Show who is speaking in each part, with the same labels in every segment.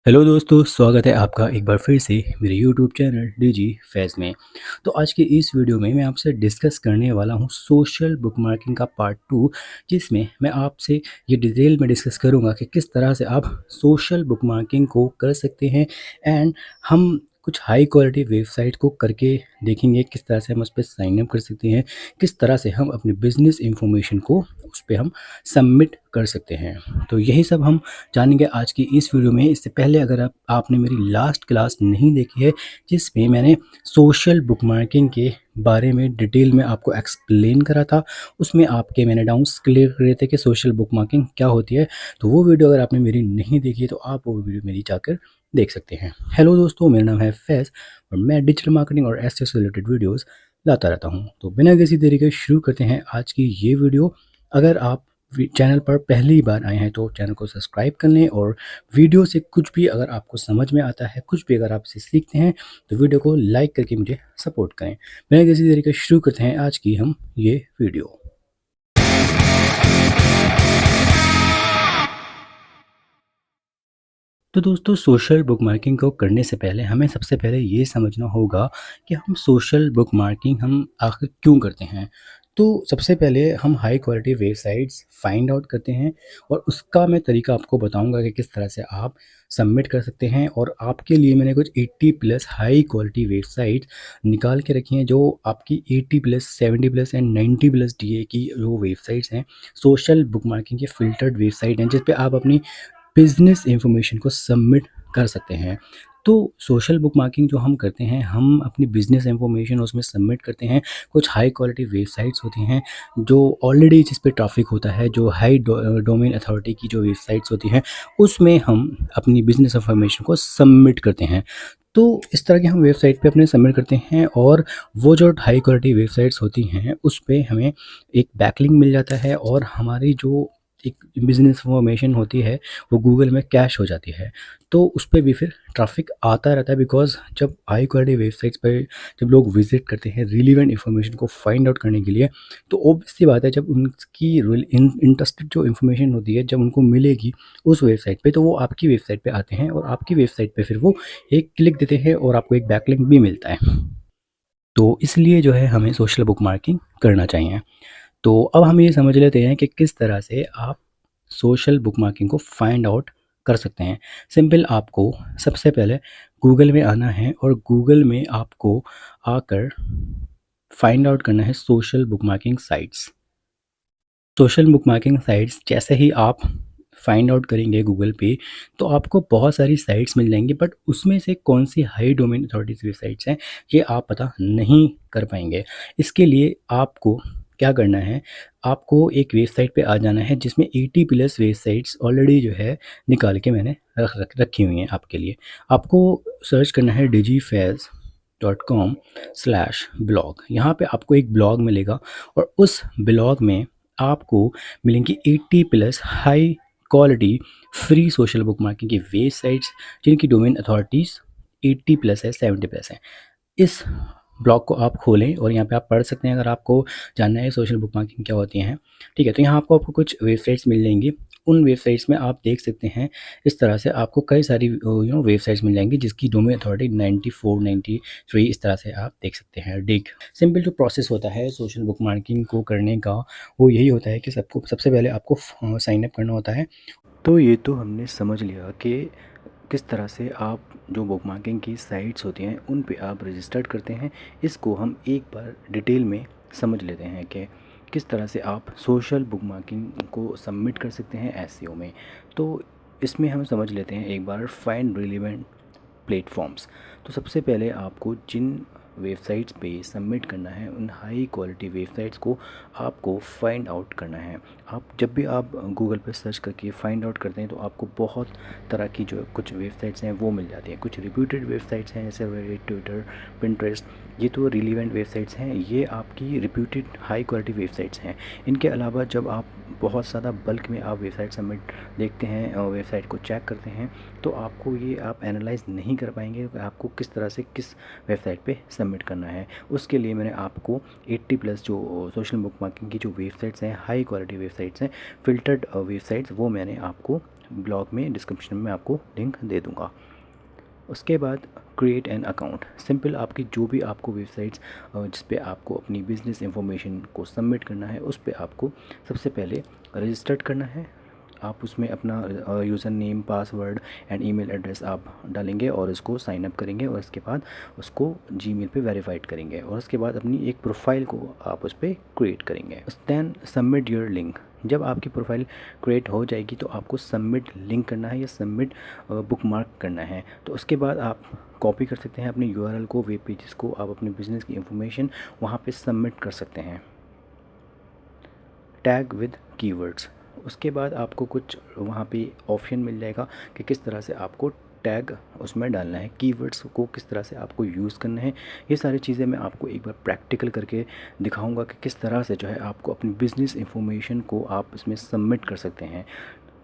Speaker 1: Hello दोस्तों, स्वागत है आपका एक बार फिर से मेरे यूट्यूब चैनल डीजी फैज़ में। तो आज की इस वीडियो में मैं आपसे डिस्कस करने वाला हूँ सोशल बुकमार्किंग का पार्ट 2, जिसमें मैं आपसे ये डिटेल में डिस्कस करूँगा कि किस तरह से आप सोशल बुकमार्किंग को कर सकते हैं। एंड हम कुछ हाई क्वालिटी वेबसाइट को करके देखेंगे किस तरह से हम उस पे साइन अप कर सकते हैं, किस तरह से हम अपने बिज़नेस इन्फॉर्मेशन को उस पे हम सबमिट कर सकते हैं। तो यही सब हम जानेंगे आज की इस वीडियो में। इससे पहले अगर आपने मेरी लास्ट क्लास नहीं देखी है, जिसमें मैंने सोशल बुकमार्किंग के बारे में डिटेल में आपको एक्सप्लेन करा था, उसमें आपके मैंने डाउट्स क्लियर करे थे कि सोशल बुकमार्किंग क्या होती है। तो वो वीडियो अगर आपने मेरी नहीं देखी है तो आप वो वीडियो मेरी जाकर देख सकते हैं। हेलो दोस्तों, मेरा नाम है फैज़ और मैं डिजिटल मार्केटिंग और एसईओ से रिलेटेड वीडियोस लाता रहता हूं। तो बिना किसी देरी के शुरू करते हैं आज की ये वीडियो। अगर आप चैनल पर पहली बार आए हैं तो चैनल को सब्सक्राइब कर लें, और वीडियो से कुछ भी अगर आपको समझ में आता है, कुछ भी अगर आप इसे सीखते हैं, तो वीडियो को लाइक करके मुझे सपोर्ट करें। बिना किसी देरी के शुरू करते हैं आज की हम ये वीडियो। तो दोस्तों, सोशल बुकमार्किंग को करने से पहले हमें सबसे पहले ये समझना होगा कि हम सोशल बुकमार्किंग हम आखिर क्यों करते हैं। तो सबसे पहले हम high quality websites find out करते हैं, और उसका मैं तरीका आपको बताऊंगा कि किस तरह से आप सबमिट कर सकते हैं। और आपके लिए मैंने कुछ 80 प्लस हाई क्वालिटी वेबसाइट निकाल के रखी हैं, जो आपकी 80 plus 70 plus and 90 plus DA की जो वेबसाइट्स हैं, सोशल बुकमार्किंग के फिल्टर्ड वेबसाइट हैं, जिस पे आप अपनी बिज़नेस इन्फॉर्मेशन को सबमिट कर सकते हैं। तो सोशल बुकमार्किंग जो हम करते हैं, हम अपनी बिज़नेस इन्फॉर्मेशन उसमें सबमिट करते हैं। कुछ हाई क्वालिटी वेबसाइट्स होती हैं जो ऑलरेडी जिस पे ट्रैफ़िक होता है, जो हाई डोमेन अथॉरिटी की जो वेबसाइट्स होती हैं, उसमें हम अपनी बिज़नेस इन्फॉर्मेशन को सबमिट करते हैं। तो इस तरह की हम वेबसाइट पे अपने सबमिट करते हैं, और वो जो हाई क्वालिटी वेबसाइट्स होती हैं, उस पे हमें एक बैकलिंक मिल जाता है, और हमारी जो एक बिज़नेस इन्फॉर्मेशन होती है वो गूगल में कैश हो जाती है। तो उस पे भी फिर ट्रैफ़िक आता रहता है, बिकॉज़ जब हाई क्वालिटी वेबसाइट्स पे जब लोग विज़िट करते हैं रिलेवेंट इन्फॉर्मेशन को फाइंड आउट करने के लिए, तो ऑब्वियस सी बात है, जब उनकी रिल इन इंटरेस्टेड जो इन्फॉर्मेशन होती है, जब उनको मिलेगी उस वेबसाइट पे, तो वो आपकी वेबसाइट पे आते हैं, और आपकी वेबसाइट पे फिर वो एक क्लिक देते हैं और आपको एक बैकलिंक भी मिलता है। तो इसलिए जो है हमें सोशल बुकमार्किंग करना चाहिए। तो अब हम ये समझ लेते हैं कि किस तरह से आप सोशल बुकमार्किंग को फाइंड आउट कर सकते हैं। सिंपल, आपको सबसे पहले गूगल में आना है, और गूगल में आपको आकर फाइंड आउट करना है social bookmarking sites. Social bookmarking sites जैसे ही आप फाइंड आउट करेंगे गूगल पे, तो आपको बहुत सारी साइट्स मिल जाएंगी, बट उसमें से कौन सी हाई डोमेन अथॉरिटीज़ वेबसाइट्स हैं, ये आप पता नहीं कर पाएंगे। इसके लिए आपको क्या करना है, आपको एक वेबसाइट पे आ जाना है जिसमें 80 प्लस वेबसाइट्स ऑलरेडी जो है निकाल के मैंने रखी हुई हैं आपके लिए। आपको सर्च करना है digifairs.com/blog। यहाँ पे आपको एक ब्लॉग मिलेगा, और उस ब्लॉग में आपको मिलेंगी 80 plus high quality free social bookmarking की वेबसाइट्स, जिनकी डोमेन अथॉरिटीज़ 80 प्लस है, 70 प्लस है। इस ब्लॉग को आप खोलें और यहाँ पे आप पढ़ सकते हैं, अगर आपको जानना है सोशल बुकमार्किंग क्या होती हैं। ठीक है, तो यहाँ आपको आपको कुछ वेबसाइट्स मिल जाएंगी। उन वेबसाइट्स में आप देख सकते हैं, इस तरह से आपको कई सारी वेबसाइट्स मिल जाएंगी जिसकी डोमेन अथॉरिटी 94 93 इस तरह से आप देख सकते हैं। डिग सिंपल जो प्रोसेस होता है सोशल बुकमार्किंग को करने का, वो यही होता है कि सबको सबसे पहले आपको साइन अप करना होता है। तो ये तो हमने समझ लिया कि किस तरह से आप जो बुकमार्किंग की साइट्स होती हैं उन पे आप रजिस्टर्ड करते हैं। इसको हम एक बार डिटेल में समझ लेते हैं कि किस तरह से आप सोशल बुकमार्किंग को सबमिट कर सकते हैं एसईओ में। तो इसमें हम समझ लेते हैं एक बार फाइंड रिलेवेंट प्लेटफॉर्म्स। तो सबसे पहले आपको जिन वेबसाइट्स पे सबमिट करना है, उन हाई क्वालिटी वेबसाइट्स को आपको फाइंड आउट करना है। आप जब भी आप गूगल पे सर्च करके फाइंड आउट करते हैं, तो आपको बहुत तरह की जो कुछ वेबसाइट्स हैं वो मिल जाती हैं। कुछ रिप्यूटेड वेबसाइट्स हैं जैसे रेडिट, ट्विटर, पिंटरेस्ट, ये तो रिलीवेंट वेबसाइट्स हैं, ये आपकी रिप्यूटेड हाई क्वालिटी वेबसाइट्स हैं। इनके अलावा जब आप बहुत ज़्यादा बल्क में आप वेबसाइट सबमिट देखते हैं और वेबसाइट को चेक करते हैं, तो आपको ये आप एनालाइज़ नहीं कर पाएंगे कि आपको किस तरह से किस वेबसाइट पे सबमिट करना है। उसके लिए मैंने आपको 80 प्लस जो सोशल बुकमार्किंग की जो वेबसाइट्स हैं, हाई क्वालिटी वेबसाइट्स हैं, फ़िल्टर्ड वेबसाइट्स, वो मैंने आपको ब्लॉग में डिस्क्रिप्शन में आपको लिंक दे दूँगा। उसके बाद क्रिएट एन अकाउंट, सिंपल आपकी जो भी आपको वेबसाइट्स जिस पे आपको अपनी बिज़नेस इंफॉर्मेशन को सबमिट करना है उस पे आपको सबसे पहले रजिस्टर्ड करना है। आप उसमें अपना user name, password and email address आप डालेंगे और इसको साइन अप करेंगे और इसके बाद उसको जीमेल पे वेरीफाइड करेंगे और उसके बाद अपनी एक प्रोफाइल को आप उस पर क्रिएट करेंगे। Then submit your link. जब आपकी प्रोफाइल क्रिएट हो जाएगी तो आपको सबमिट लिंक करना है या सबमिट बुकमार्क करना है। तो उसके बाद आप कॉपी कर सकते हैं अपने यूआरएल को, वेब पेजेस को, आप अपने बिज़नेस की इंफॉर्मेशन वहाँ पे सबमिट कर सकते हैं। टैग विद कीवर्ड्स, उसके बाद आपको कुछ वहाँ पे ऑप्शन मिल जाएगा कि किस तरह से आपको टैग उसमें डालना है, कीवर्ड्स को किस तरह से आपको यूज़ करना है। ये सारी चीज़ें मैं आपको एक बार प्रैक्टिकल करके दिखाऊंगा कि किस तरह से जो है आपको अपनी बिज़नेस इंफॉर्मेशन को आप इसमें सबमिट कर सकते हैं।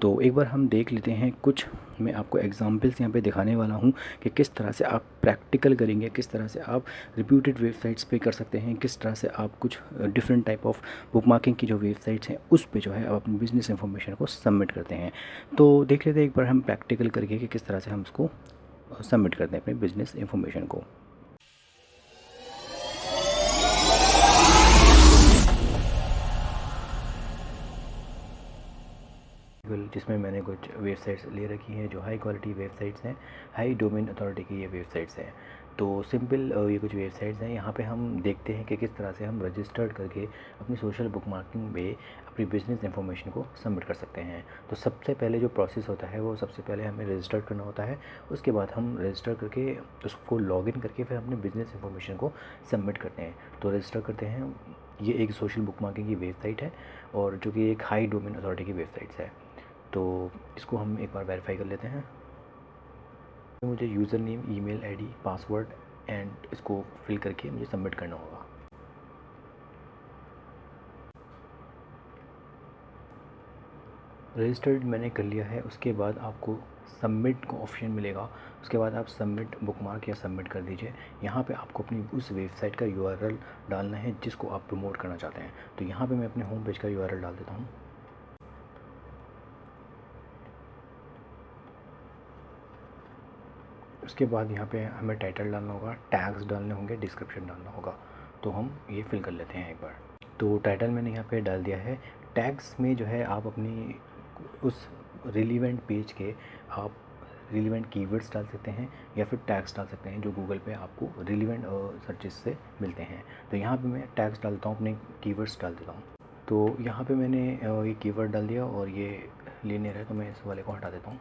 Speaker 1: तो एक बार हम देख लेते हैं कुछ, मैं आपको एग्जांपल्स यहाँ पे दिखाने वाला हूँ कि किस तरह से आप प्रैक्टिकल करेंगे, किस तरह से आप रिप्यूटेड वेबसाइट्स पे कर सकते हैं, किस तरह से आप कुछ डिफरेंट टाइप ऑफ बुकमार्किंग की जो वेबसाइट्स हैं उस पे जो है आप अपनी बिज़नेस इंफॉर्मेशन को सबमिट करते हैं। तो देख लेते हैं एक बार हम प्रैक्टिकल करके कि किस तरह से हम उसको सबमिट करते हैं अपने बिज़नेस इंफॉर्मेशन को। जिसमें मैंने कुछ वेबसाइट्स ले रखी हैं जो हाई क्वालिटी वेबसाइट्स हैं, हाई डोमेन अथॉरिटी की ये वेबसाइट्स हैं। तो सिंपल ये कुछ वेबसाइट्स हैं, यहाँ पे हम देखते हैं कि किस तरह से हम रजिस्टर्ड करके अपनी सोशल बुकमार्किंग में अपनी बिज़नेस इंफॉर्मेशन को सबमिट कर सकते हैं। तो सबसे पहले जो प्रोसेस होता है वो सबसे पहले हमें रजिस्टर करना होता है। उसके बाद हम रजिस्टर करके उसको लॉगिन करके फिर अपने बिज़नेस इंफॉर्मेशन को सबमिट करते हैं। तो रजिस्टर करते हैं, ये एक सोशल बुकमार्किंग की वेबसाइट है और जो कि एक हाई डोमेन अथॉरिटी की वेबसाइट्स है। तो इसको हम एक बार वेरीफाई कर लेते हैं। मुझे user name, email ID, password and इसको फिल करके मुझे सबमिट करना होगा। रजिस्टर्ड मैंने कर लिया है। उसके बाद आपको सबमिट का ऑप्शन मिलेगा। उसके बाद आप सबमिट बुकमार्क या सबमिट कर दीजिए। यहाँ पे आपको अपनी उस वेबसाइट का यूआरएल डालना है जिसको आप प्रमोट करना चाहते हैं। तो यहाँ पे मैं अपने होम पेज का यूआरएल डाल देता हूँ। उसके बाद यहाँ पे हमें टाइटल डालना होगा, टैग्स डालने होंगे, डिस्क्रिप्शन डालना होगा। तो हम ये फिल कर लेते हैं एक बार। तो टाइटल मैंने यहाँ पे डाल दिया है। टैग्स में जो है आप अपनी उस रिलीवेंट पेज के आप रिलीवेंट कीवर्ड्स डाल सकते हैं या फिर टैग्स डाल सकते हैं जो गूगल पे आपको रिलीवेंट सर्चेस से मिलते हैं। तो यहाँ पे मैं टैग्स डालता हूँ, अपने कीवर्ड्स डाल देता हूँ। तो यहाँ पे मैंने ये कीवर्ड डाल दिया और ये लीनियर है तो मैं इस वाले को हटा देता हूँ।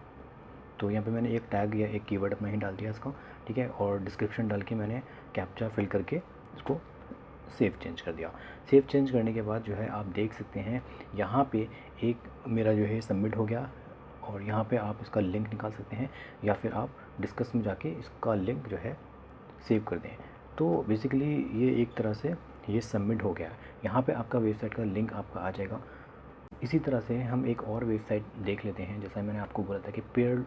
Speaker 1: तो यहाँ पे मैंने एक टैग या एक कीवर्ड अपना ही डाल दिया इसका, ठीक है। और डिस्क्रिप्शन डाल के मैंने कैप्चा फिल करके इसको सेव चेंज कर दिया। सेव चेंज करने के बाद जो है आप देख सकते हैं यहाँ पे एक मेरा जो है सबमिट हो गया और यहाँ पे आप इसका लिंक निकाल सकते हैं या फिर आप डिस्कस में जाके इसका लिंक जो है सेव कर दें। तो बेसिकली ये एक तरह से ये सबमिट हो गया। यहाँ पे आपका वेबसाइट का लिंक आपका आ जाएगा। इसी तरह से हम एक और वेबसाइट देख लेते हैं। जैसा मैंने आपको बोला था कि पेड़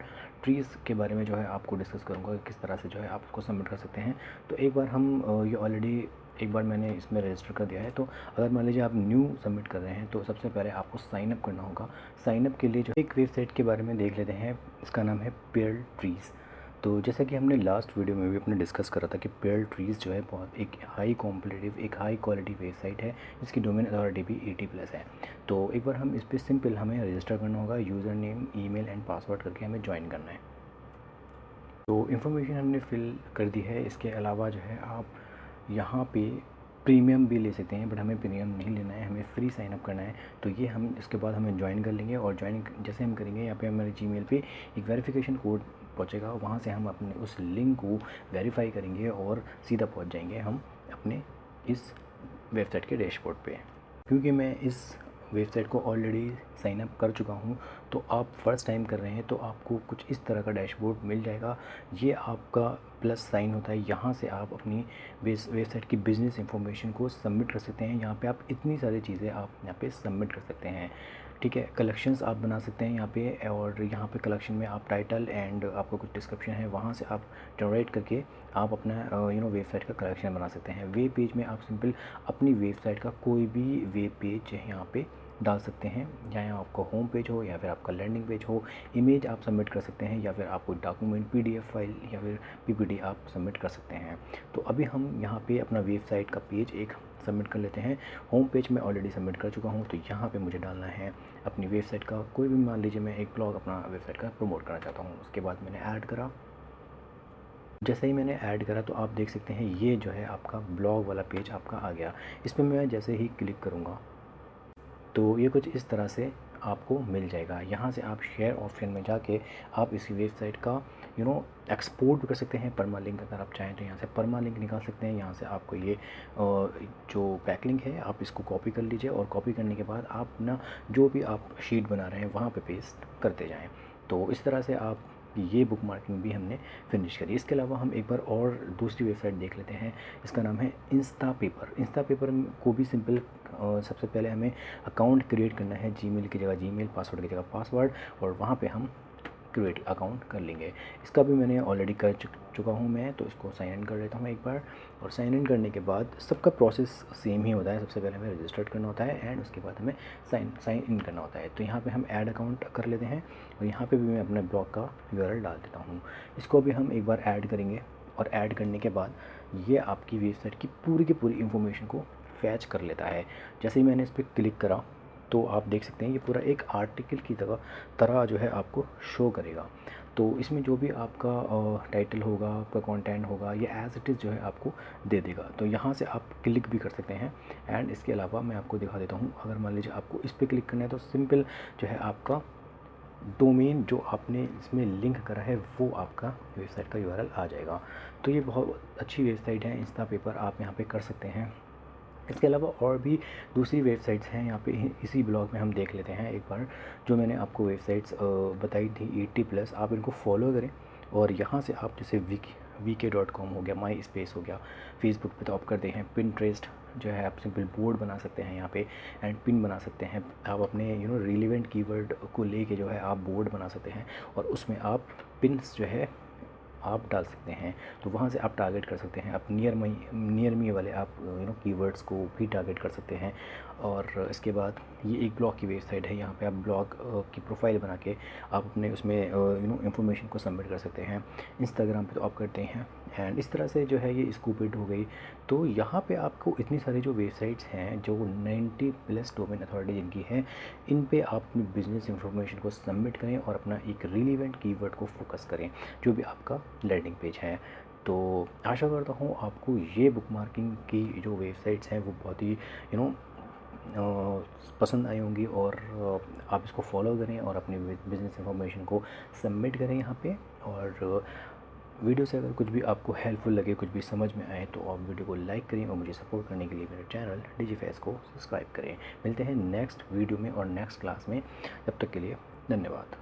Speaker 1: ट्रीज़ के बारे में जो है आपको डिस्कस करूँगा किस तरह से जो है आप उसको सबमिट कर सकते हैं। तो एक बार हम ये ऑलरेडी एक बार मैंने इसमें रजिस्टर कर दिया है। तो अगर मान लीजिए आप न्यू सबमिट कर रहे हैं तो सबसे पहले आपको साइन अप करना होगा। साइन अप के लिए जो एक वेबसाइट के बारे में देख लेते हैं, इसका नाम है पेड़ ट्रीज़। तो जैसा कि हमने लास्ट वीडियो में भी अपने डिस्कस करा था कि पेड़ ट्रीज़ जो है बहुत एक हाई कॉम्पिटिटिव, एक हाई क्वालिटी वेबसाइट है जिसकी डोमेन अथॉरिटी भी 80+ है। तो एक बार हम इस पर सिंपल हमें रजिस्टर करना होगा, user name, email and password करके हमें ज्वाइन करना है। तो इन्फॉर्मेशन हमने फिल कर दी है। इसके अलावा जो है आप यहाँ पे प्रीमियम भी ले सकते हैं, बट हमें प्रीमियम नहीं लेना है, हमें फ्री साइन अप करना है। तो ये हम इसके बाद हमें ज्वाइन कर लेंगे और ज्वाइन जैसे हम करेंगे यहाँ पे हमारे जीमेल पे एक वेरिफिकेशन कोड पहुँचेगा, वहाँ से हम अपने उस लिंक को वेरीफाई करेंगे और सीधा पहुँच जाएंगे हम अपने इस वेबसाइट के डैशबोर्ड पे। क्योंकि मैं इस वेबसाइट को ऑलरेडी साइन अप कर चुका हूँ तो आप फर्स्ट टाइम कर रहे हैं तो आपको कुछ इस तरह का डैशबोर्ड मिल जाएगा। ये आपका प्लस साइन होता है, यहाँ से आप अपनी वेबसाइट की बिज़नेस इंफॉर्मेशन को सबमिट कर सकते हैं। यहाँ पे आप इतनी सारी चीज़ें आप यहाँ पे सबमिट कर सकते हैं, ठीक है। कलेक्शंस आप बना सकते हैं यहाँ पे, और यहाँ पे कलेक्शन में आप टाइटल एंड आपको कुछ डिस्क्रिप्शन है वहाँ से आप जनरेट करके आप अपना वेबसाइट का कलेक्शन बना सकते हैं। वेब पेज में आप सिंपल अपनी वेबसाइट का कोई भी वेब पेज यहाँ पे डाल सकते हैं, चाहे आपका होम पेज हो या फिर आपका लैंडिंग पेज हो। इमेज आप सबमिट कर सकते हैं या फिर आप कोई डॉक्यूमेंट पीडीएफ फाइल या फिर पीपीटी आप सबमिट कर सकते हैं। तो अभी हम यहाँ पे अपना वेबसाइट का पेज एक सबमिट कर लेते हैं। होम पेज मैं ऑलरेडी सबमिट कर चुका हूँ, तो यहाँ पे मुझे डालना है अपनी वेबसाइट का कोई भी, मान लीजिए मैं एक ब्लॉग अपना वेबसाइट का प्रमोट करना चाहता हूँ। उसके बाद मैंने ऐड करा। जैसे ही मैंने ऐड करा तो आप देख सकते हैं ये जो है आपका ब्लॉग वाला पेज आपका आ गया। इस पर मैं जैसे ही क्लिक करूँगा तो ये कुछ इस तरह से आपको मिल जाएगा। यहाँ से आप शेयर ऑप्शन में जाके आप इसी वेबसाइट का एक्सपोर्ट भी कर सकते हैं। परमा लिंक अगर आप चाहें तो यहाँ से परमा लिंक निकाल सकते हैं। यहाँ से आपको ये जो बैकलिंक है आप इसको कॉपी कर लीजिए, और कॉपी करने के बाद आप ना जो भी आप शीट बना रहे हैं वहाँ पे पेस्ट करते जाएं। तो इस तरह से आप ये बुक मार्किंग भी हमने फिनिश करी। इसके अलावा हम एक बार और दूसरी वेबसाइट देख लेते हैं। इसका नाम है इंस्टा पेपर। इंस्टा पेपर को भी सिंपल, सबसे पहले हमें अकाउंट क्रिएट करना है। जीमेल की जगह जीमेल, पासवर्ड की जगह पासवर्ड, और वहाँ पे हम क्रिएट अकाउंट कर लेंगे। इसका भी मैंने ऑलरेडी कर चुका हूँ मैं, तो इसको साइन इन कर लेता हूँ एक बार। और साइन इन करने के बाद सबका प्रोसेस सेम ही होता है। सबसे पहले हमें रजिस्टर्ड करना होता है एंड उसके बाद हमें साइन इन करना होता है। तो यहाँ पे हम ऐड अकाउंट कर लेते हैं, और यहाँ पे भी मैं अपने ब्लॉग का यूआरएल डाल देता हूँ। इसको भी हम एक बार ऐड करेंगे, और ऐड करने के बाद ये आपकी वेबसाइट की पूरी इन्फॉर्मेशन को फैच कर लेता है। जैसे ही मैंने इस पर क्लिक करा तो आप देख सकते हैं ये पूरा एक आर्टिकल की तरह जो है आपको शो करेगा। तो इसमें जो भी आपका टाइटल होगा, आपका कंटेंट होगा, ये एज इट इज़ जो है आपको दे देगा। तो यहाँ से आप क्लिक भी कर सकते हैं। एंड इसके अलावा मैं आपको दिखा देता हूँ, अगर मान लीजिए आपको इस पर क्लिक करना है तो सिंपल जो है आपका डोमेन जो आपने इसमें लिंक करा है वो आपका वेबसाइट का यूआरएल आ जाएगा। तो ये बहुत अच्छी वेबसाइट है इंस्टा पेपर, आप यहाँ पे कर सकते हैं। इसके अलावा और भी दूसरी वेबसाइट्स हैं यहाँ पे, इसी ब्लॉग में हम देख लेते हैं एक बार। जो मैंने आपको वेबसाइट्स बताई थी 80+, आप इनको फॉलो करें। और यहाँ से आप जैसे vk.com हो गया, माई स्पेस हो गया, फेसबुक पे तो आप करते हैं। पिनट्रेस्ट जो है आप सिंपल बोर्ड बना सकते हैं यहाँ पे, एंड पिन बना सकते हैं। आप अपने रिलेवेंट कीवर्ड को लेके जो है आप बोर्ड बना सकते हैं, और उसमें आप पिन्स जो है आप डाल सकते हैं। तो वहाँ से आप टारगेट कर सकते हैं। आप नियर मी वाले आप कीवर्ड्स को भी टारगेट कर सकते हैं। और इसके बाद ये एक ब्लॉग की वेबसाइट है, यहाँ पे आप ब्लॉग की प्रोफाइल बना के आप अपने उसमें इंफॉर्मेशन को सबमिट कर सकते हैं। इंस्टाग्राम पे तो आप करते हैं। एंड इस तरह से जो है ये स्कूपिड हो गई। तो यहाँ पे आपको इतनी सारी जो वेबसाइट्स हैं जो 90+ डोमेन अथॉरिटी जिनकी हैं, इन पे आप अपनी बिजनेस इंफॉर्मेशन को सबमिट करें और अपना एक रिलेवेंट कीवर्ड को फोकस करें जो भी आपका लैंडिंग पेज है। तो आशा करता हूँ आपको ये बुक मार्किंग की जो वेबसाइट्स हैं वो बहुत ही पसंद आई होंगी, और आप इसको फॉलो करें और अपनी बिजनेस इंफॉर्मेशन को सबमिट करें यहाँ पे। और वीडियो से अगर कुछ भी आपको हेल्पफुल लगे, कुछ भी समझ में आए, तो आप वीडियो को लाइक करें, और मुझे सपोर्ट करने के लिए मेरे चैनल डिजीफेस को सब्सक्राइब करें। मिलते हैं नेक्स्ट वीडियो में और नेक्स्ट क्लास में। तब तक के लिए धन्यवाद।